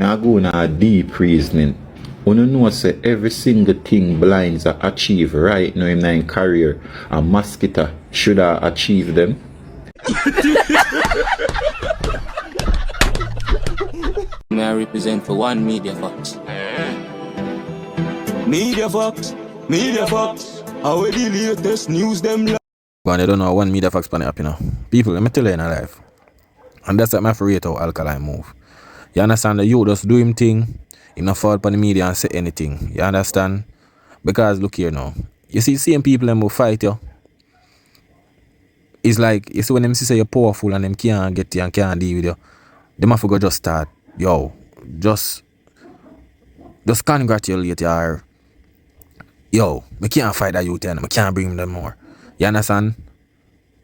Now go on a deep reasoning. When you know say every single thing blinds are achieve right now in their career, and Masicka should have achieved them. May I represent for one Media Fox. Media Fox, how we the latest news them. But I don't know one Media Fox pan up, you know. People, let me tell you in a life. And that's what my rate how Alkaline move. You understand? The you just do him thing, he not fall upon the media and say anything. You understand? Because look here now. You see same people them will fight you. It's like you see when them say you're powerful and them can't get you and can't deal with you. Them have to go just start. Yo, just congratulate you or yo, me can't fight that youth and I can't bring them more. You understand?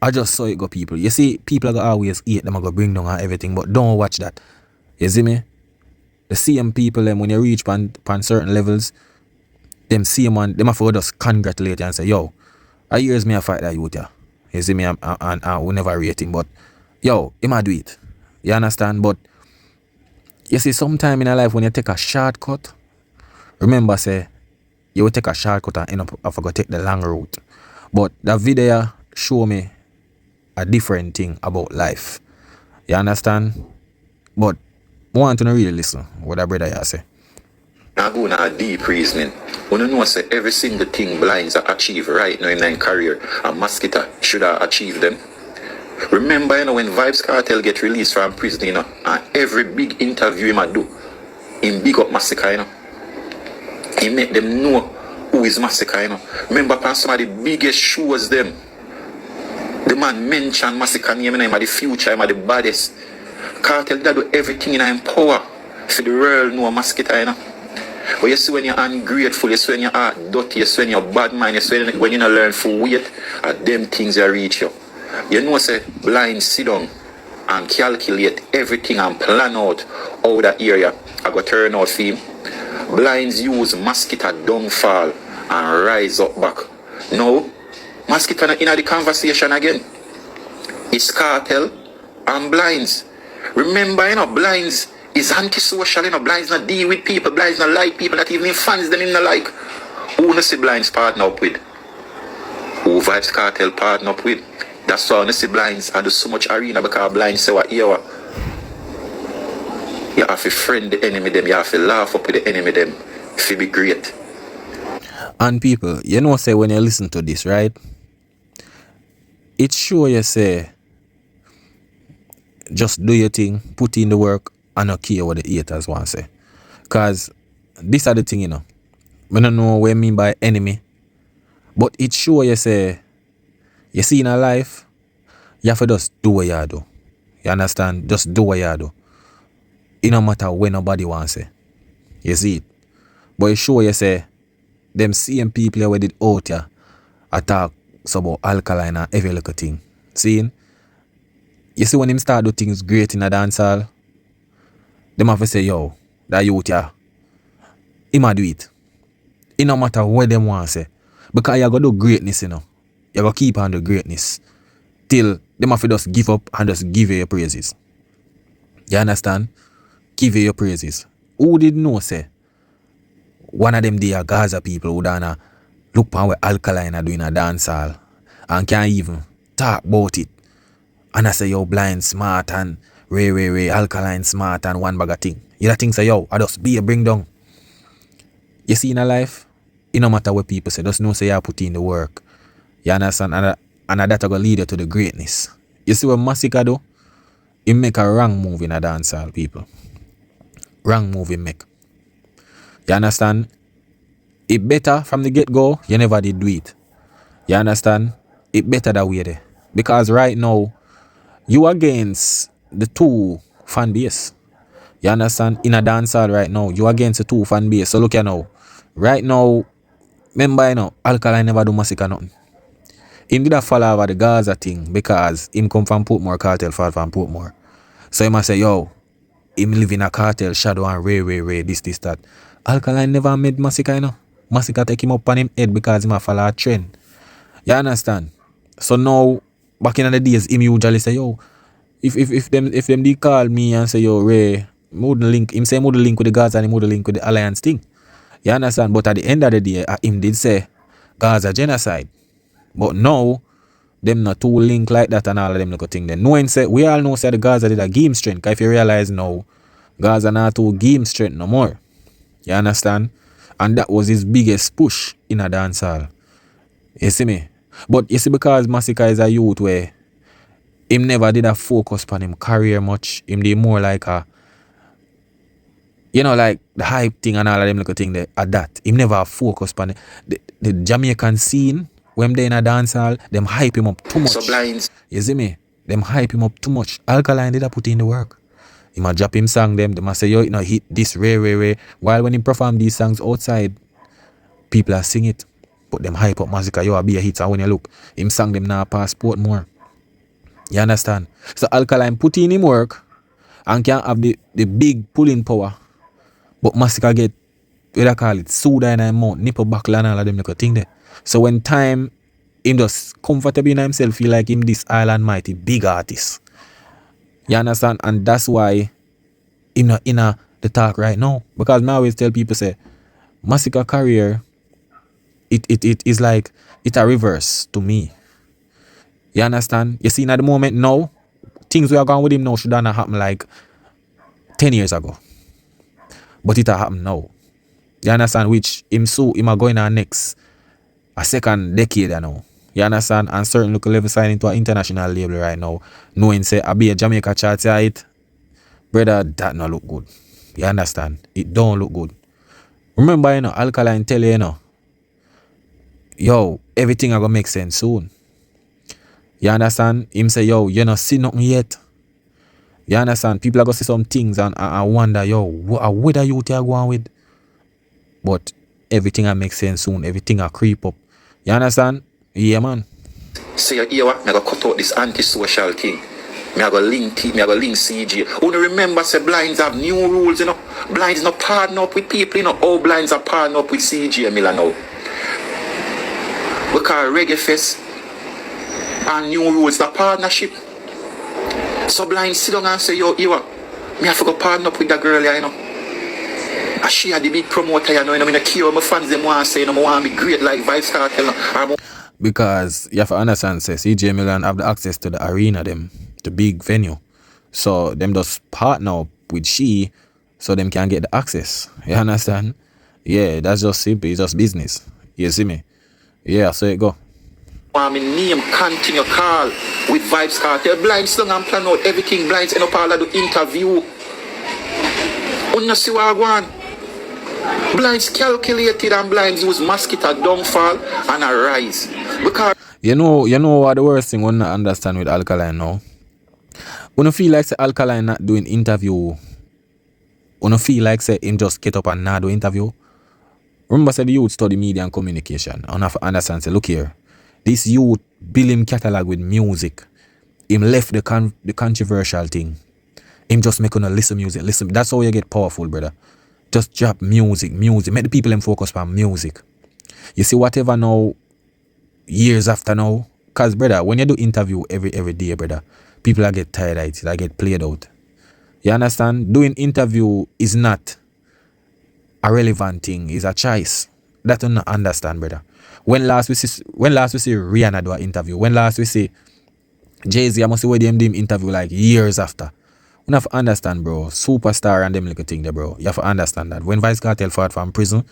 I just saw it go people. You see, people are gonna always hate them, are gonna bring down and everything, but don't watch that. You see me? The same people them when you reach pan certain levels, them same one, them have to just congratulate you and say, yo, I hears me I fight that youth, yeah. You see me, and I will never rate him, but yo, he might do it. You understand? But you see, sometime in your life when you take a shortcut, remember say you will take a shortcut and end up I forgot take the long route. But that video show me a different thing about life. You understand? But I want to really listen what that brother you say. Now go on a deep reasoning. When you know say every single thing blinds are achieve right now in their career, and Masicka should have achieved them. Remember, you know, when Vybz Kartel get released from prison, you know, and every big interview he might do, he big up Masicka, you know. He make them know who is Masicka, you know. Remember, on some of the biggest shows them, the man mentioned Masicka name, him at the future, him at the baddest. Kartel did do everything in his power for the world know Masicka, you know. But you see when you're ungrateful, you see when you're dirty, you see when you're bad mind, you see when you don't learn for weight, them things that reach you. You know say blind sit down and calculate everything and plan out how that area I go turn out for him. Blinds use Masicka downfall and rise up back. No, Masicka not in the conversation again. It's Kartel and Blinds. Remember, you know, Blinds is antisocial, you know, Blinds not deal with people, Blinds not like people, that even fans them in the like. Who no see Blinds partner up with? Who Vybz Kartel partner up with? That's why I see Blinds and do so much arena because Blinds say what you have to friend the enemy them, you have to laugh up with the enemy them if you be great. And people, you know say when you listen to this, right? It's sure you say just do your thing, put in the work, and not care what the haters want to say. Cause these are the thing, you know. I don't know what I mean by enemy. But it's sure you say you see in a life, you have to just do what you do. You understand? Just do what you do. It no matter when nobody wants to say. You see it? But it's sure you say them same people who did out here attack about Alkaline and every little thing. See? You see when him start do things great in a dancehall, them have to say, yo, that youth here, he might do it. It no matter what them want to say. Because you got to do greatness, you know. You got to keep on the greatness. Till them have to just give up and just give you your praises. You understand? Give you your praises. Who did know, say, one of them they are Gaza people who done look upon what Alkaline are doing a dancehall and can't even talk about it. And I say, yo, Blind smart and Ray, Alkaline smart and one bag of thing. You know things say, yo, I just be a bring down. You see in a life, it no matter what people say, just know say you put in the work. You understand? And that will lead you to the greatness. You see what Masicka do? He make a wrong move in a dancehall, people. Wrong move he make. You understand? It better from the get-go, you never did do it. You understand? It better that way there. Because right now, you against the two fan base. You understand? In a dancehall right now, you against the two fan base. So look here now. Right now, remember you know, Alkaline never do Masicka nothing. Him did a follow over the Gaza thing because him come from Portmore, Kartel fall from Portmore. So he must say, yo, him live in a Kartel shadow and Ray, this, that. Alkaline never made Masicka, you know. Masicka take him up on him head because him a follow a trend. You understand? So now, back in the days, him usually say, yo, if them did call me and say, yo, Ray, wouldn't link. Him say he wouldn't link with the Gaza and he wouldn't link with the alliance thing. You understand? But at the end of the day, him did say Gaza genocide. But now, them not too link like that and all of them little thing. Then knowing say we all know say the Gaza did a game strength. Cause if you realize now, Gaza not too game strength no more. You understand? And that was his biggest push in a dancehall. You see me? But you see, because Masicka is a youth where him never did a focus on him career much. Him did more like a, you know, like the hype thing and all of them little thing there at that. Him never focus on it. The Jamaican scene, when they in a dancehall, them hype him up too much. So blinds. You see me? Them hype him up too much. Alkaline did a put in the work. He might drop him song them. They must say, yo, you know, hit this rare. While when he perform these songs outside, people are sing it. But them hype up Masicka, yo, be a hit. And when you look, him sang them now passport more. You understand? So Alkaline put in him work and can have the big pulling power. But Masicka get, what I call it, soda in his mouth, nipple buckle and all of them little thing there. So when time, him just comfortable in himself, feel like him this island mighty big artist. You understand? And that's why him not in the talk right now. Because I always tell people say, Masicka career, it is like, it's a reverse to me. You understand? You see, at the moment now, things we are going with him now should not happen like 10 years ago. But it happen now. You understand? Which him are going on next a second decade now. You understand? And certain local level sign into an international label right now. Knowing say I be a Jamaica chart it. Brother, that not look good. You understand? It don't look good. Remember, you know, Alkaline tell you know, yo, everything are gonna make sense soon. You understand? Him say, yo, you not see nothing yet. You understand? People are gonna see some things and wonder, yo, what are you going with? But everything will make sense soon. Everything will creep up. You understand? Yeah, man. So you hear what? I'm going to cut out this antisocial thing. I'm going to link CG. Only remember, say blinds have new rules, you know. Blinds not partner up with people, you know. All blinds are partner up with CG Miller now. Because Reggae Fest and new rules, the partnership. So blinds sit down and say, yo, you what? Me have to go partner up with that girl here, you know. And she had the big promoter, you know. I mean, I care my fans, them want to say, you know, I want to be great like Vibes Cartel, you know. Because you have to understand, say CJ Milan have the access to the arena, them, the big venue. So them just partner up with she so them can get the access. You understand? Yeah, that's just simple, it's just business. You see me? Yeah, so it go. I mean, name continue call with Vibes Cartel. Blinds song and plan out everything. Blinds end up all of the interview. You see what I want? Blinds calculated and blinds use Masicka downfall and a rise. Because you know what the worst thing one not understand with Alkaline now? When you feel like say Alkaline not doing interview, when you feel like say him just get up and not do interview. Remember say the youth study media and communication. I have to understand say look here. This youth build him catalog with music. Him left the controversial thing. Him just make on listen music. Listen, that's how you get powerful, brother. Just drop music. Make the people them focus on music. You see, whatever now, years after now, cause brother, when you do interview every day, brother, people are get tired of it. They get played out. You understand? Doing interview is not a relevant thing. It's a choice. That you not understand, brother. When last we see Rihanna do an interview? When last we see Jay-Z, I must see where them interview like years after. You have to understand, bro. Superstar and them little thing there, bro. You have to understand that. When Vice Cartel fought from prison,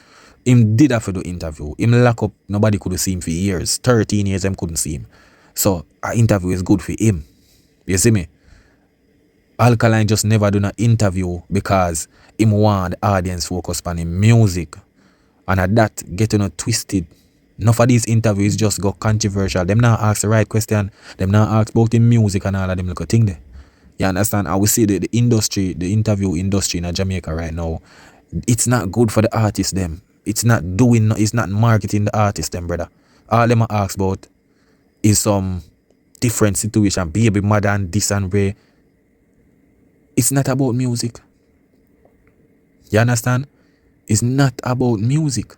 him did have to do interview. Him lock up, nobody could see him for years. 13 years, them couldn't see him. So, an interview is good for him. You see me? Alkaline just never do an interview because him want the audience focus on him music. And at that, getting twisted. Enough of these interviews just go controversial. Them not ask the right question. Them not ask about the music and all of them little thing there. You understand? I will say the industry, the interview industry in Jamaica right now, it's not good for the artists them. It's not marketing the artists them, brother. All them ask about is some different situation, baby mother and this and way. It's not about music. You understand? It's not about music.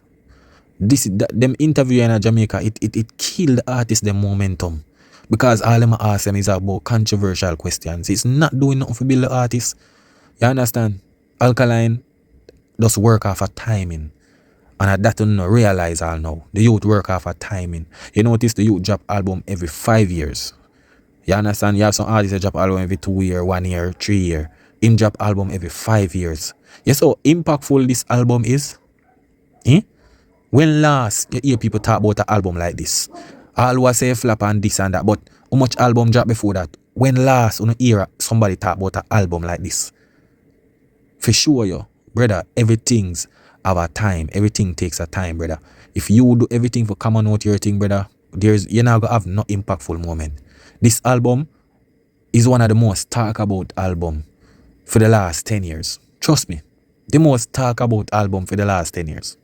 Them interview in Jamaica, it killed the artists them momentum. Because all them ask them is about controversial questions. It's not doing nothing for build the artists. You understand? Alkaline just work off a timing. And that you no realize all now. The youth work off a timing. You notice the youth drop album every 5 years. You understand? You have some artists that drop album every 2 years, 1 year, 3 years. Him drop album every 5 years. You see how impactful this album is? Eh? When last you hear people talk about an album like this? All was say flap and this and that, but how much album drop before that? When last you hear somebody talk about an album like this? For sure, yo, brother, everything's have a time. Everything takes a time, brother. If you do everything for come on out your thing, brother, you're not gonna have no impactful moment. This album is one of the most talk about album for the last 10 years. Trust me. The most talk about album for the last 10 years.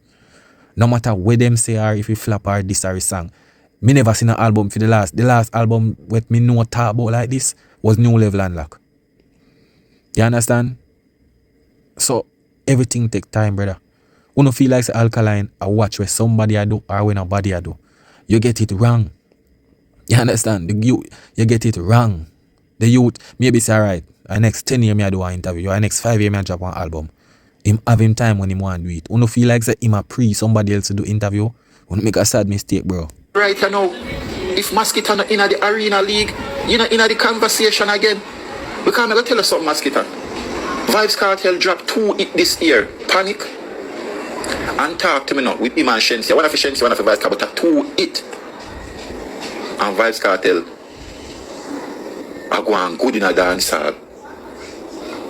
No matter what them say or if you flap or this or a song. Me never seen an album for the last album with me know talk about like this was New Level Unlock. You understand? So everything take time, brother. You don't feel like the Alkaline I watch where somebody I do or when nobody I do. You get it wrong. You understand? You get it wrong. The youth maybe say alright, the next 10 years me I do an interview, or the next 5 years me I drop one album. Him have him time when him want to do it. You don't feel like say him a pre somebody else to do interview. You don't make a sad mistake, bro. Right now, if Masicka not in the arena league, you know in the conversation again. Because I'm going to tell you something, Masicka. Vibes Cartel dropped 2 hits this year. Panic and Talk to Me Now with him and Shensi. One of Shensi, one of Vibes Cartel, but 2 hits. And Vibes Cartel are going good in a dancehall.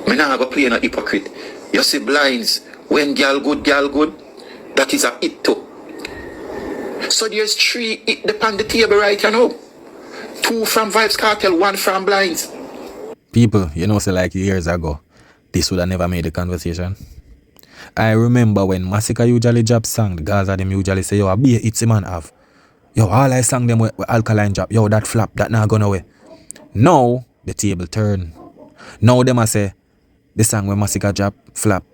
Me nah go play no hypocrite. You see blinds, when girl good, that is a hit too. So there's 3 hit upon the table right now. 2 from Vibes Cartel, 1 from blinds. People, you know, say like years ago, this would have never made the conversation. I remember when Masicka usually drop song, the guys of them usually say, yo, a be it's a man have. Yo, all I sang them with Alkaline drop, yo, that flap, that not gone away. Now, the table turn. Now them a say, the song when Masicka drop, flap.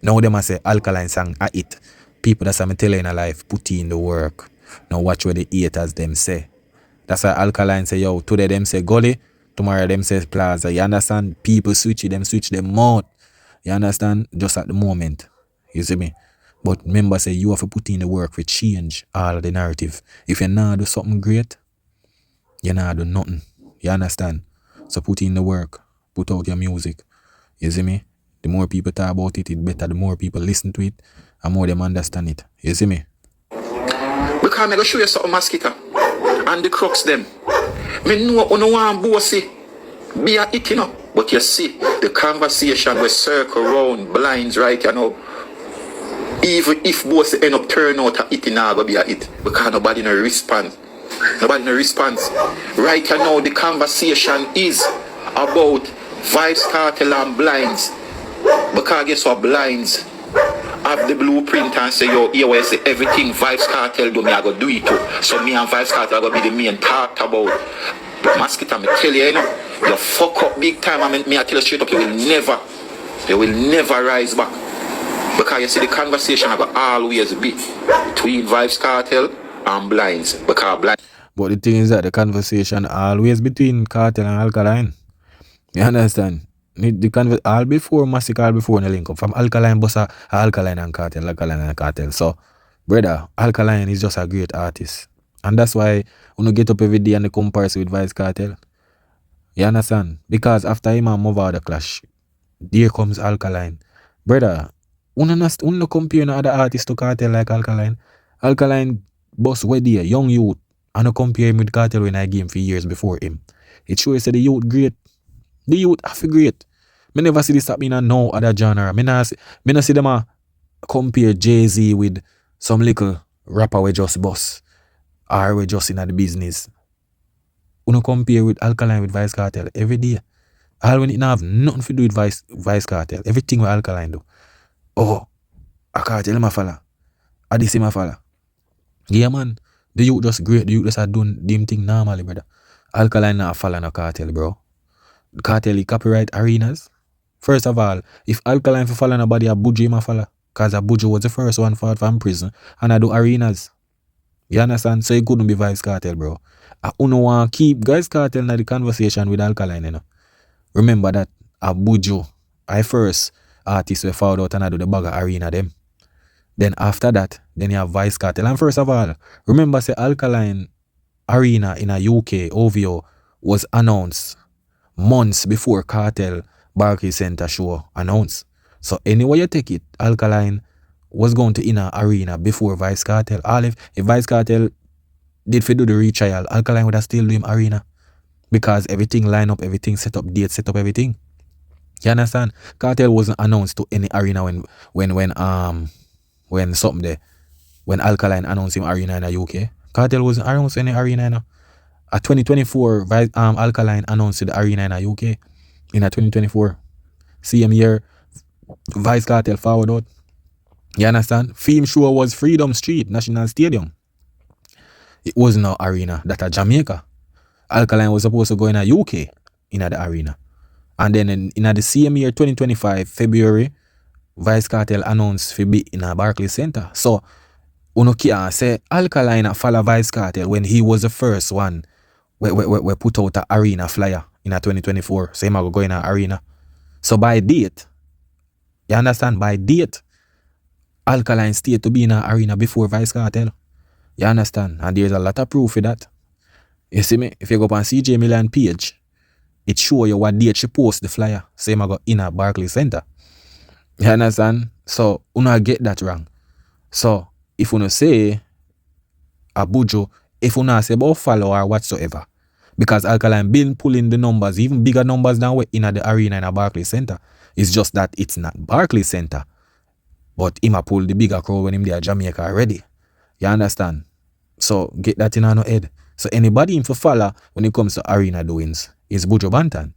Now them a say, Alkaline song, a hit. People that's what I'm telling in a life, put in the work. Now watch what the haters them say. That's why Alkaline say, yo, today them say Gully, tomorrow them say Plaza. You understand? People switch them mouth. You understand? Just at the moment. You see me? But remember, say you have to put in the work to change all of the narrative. If you not do something great, you not do nothing. You understand? So put in the work. Put out your music. You see me? The more people talk about it, it's better. The more people listen to it, and more them understand it. You see me? Because I'm going to show you something, Masicka. And the crux them. Me know you want bossy. Be a hit, you know. But you see, the conversation will circle around blinds right, you know. Even if bossy end up turning out a hit, it's not going to be a hit. Because nobody no response. Right now, the conversation is about Vibes Cartel and blinds. Because guess what, blinds have the blueprint and say, yo, here where I say everything Vibes Cartel do, me I go do it too. So me and Vibes Cartel are going to be the main talked about. But Masicka, me tell you, you know, you fuck up big time. I tell you straight up, you will never rise back. Because you see, the conversation will always be between Vibes Cartel and blinds. Because blinds. But the thing is that the conversation always between Cartel and Alkaline. You understand? All before Masicka, all before the link up. From Alkaline bossa, Alkaline and Cartel, Alkaline and Cartel. So, brother, Alkaline is just a great artist. And that's why when you get up every day and the comparison with Vibes Cartel. You understand? Because after him and Mova the clash, there comes Alkaline. Brother, you compare no other artists to Cartel like Alkaline. Alkaline boss way there, young youth. And you compare him with Cartel when I game for years before him. It shows that the youth great. The youth are great. Me never see this happen in no other genre. Me not see them compare Jay-Z with some little rapper we just boss. Or we just in the business. You compare with Alkaline with Vibes Cartel every day. All when it have nothing to do with Vibes Cartel. Everything with Alkaline do. Oh, a Cartel ma follow. A this ma follow. Yeah man. The youth just great. The youth just are doing them thing normally, brother. Alkaline not follow no Cartel, bro. Cartel copyright arenas. First of all, if Alkaline for follow nobody, a Buju ma follow. Cause a Buju was the first one fought from prison. And I do arenas. You understand? So it couldn't be Vibes Cartel, bro. I don't want to keep Vibes Cartel in the conversation with Alkaline, you know. Remember that a Buju, I first artists we found out and I do the bag of arena them. Then after that, then you have Vice Cartel. And first of all, remember say Alkaline Arena in a UK, OVO, was announced months before Cartel Barclays Center show announced. So anyway you take it, Alkaline was going to in a arena before Vice Cartel. All if Vice Cartel did for do the retrial, Alkaline would have still do him arena. Because everything line up, everything set up, date set up, everything. You understand? Cartel wasn't announced to any arena when something there. When Alkaline announced him arena in the UK. Cartel wasn't announced any arena in a 2024 Alkaline announced the arena in the UK. In a 2024. Same year, Vice Cartel forward out. You understand? Theme show was Freedom Street, National Stadium. It wasn't no arena that a Jamaica. Alkaline was supposed to go in a UK in the arena. And then in the same year, 2025, February, Vice Cartel announced to be in a Barclays Center. So, uno can say Alkaline follow Vice Cartel when he was the first one we put out an arena flyer in a 2024. So, he might go in an arena. So, by date, you understand? By date, Alkaline stayed to be in an arena before Vice Cartel. You understand? And there's a lot of proof for that. You see me? If you go up on CJ Milan page, it show you what date she post the flyer. So, you go in a Barclays Center. You understand? So, you don't get that wrong. So, if you don't say a bujo, if you don't say about follow or whatsoever, because Alkaline been pulling the numbers, even bigger numbers than we in the arena in a Barclays Center. It's just that it's not Barclays Center. But him a pull the bigger crowd when him there Jamaica already. You understand? So, get that in our head. So, anybody him for follow when it comes to arena doings is Bujo Bantan.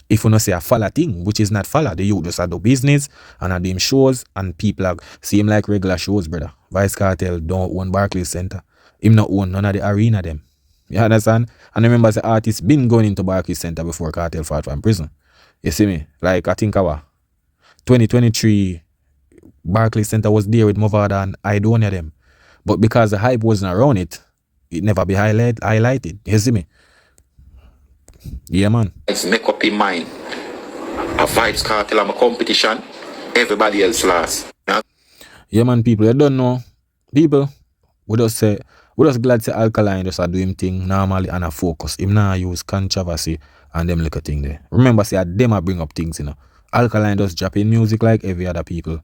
If you not say a follow thing, which is not follow, the youth just do business and are doing shows and people are seem like regular shows, brother. Vice Cartel don't own Barclays Center. Him not own none of the arena them. You understand? And remember the artist been going into Barclays Center before Cartel fought from prison. You see me? Like I think our 2023 Barclays Center was there with Movada and Idonia them. But because the hype wasn't around it, it never be highlighted. You see me? Yeah, man. Let's make up in mind. A Vibes Cartel am a competition. Everybody else last. Yeah, man, people. You don't know. People, we just glad to Alkaline just do him thing normally and a focus. Him now use controversy and them little thing there. Remember, say them a bring up things, you know. Alkaline just drop in music like every other people.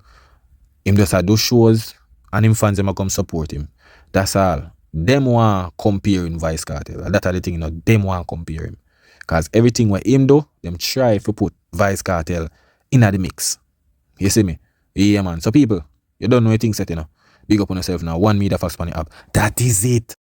Him just do shows and him fans them come support him. That's all. Them want comparing Vice Cartel. That's the thing, you know. Them want compare him. Because everything what him do, them try to put Vice Cartel in the mix. You see me? Yeah, man. So people, you don't know anything set, you know. Big up on yourself now. 1 meter fast on the app. That is it.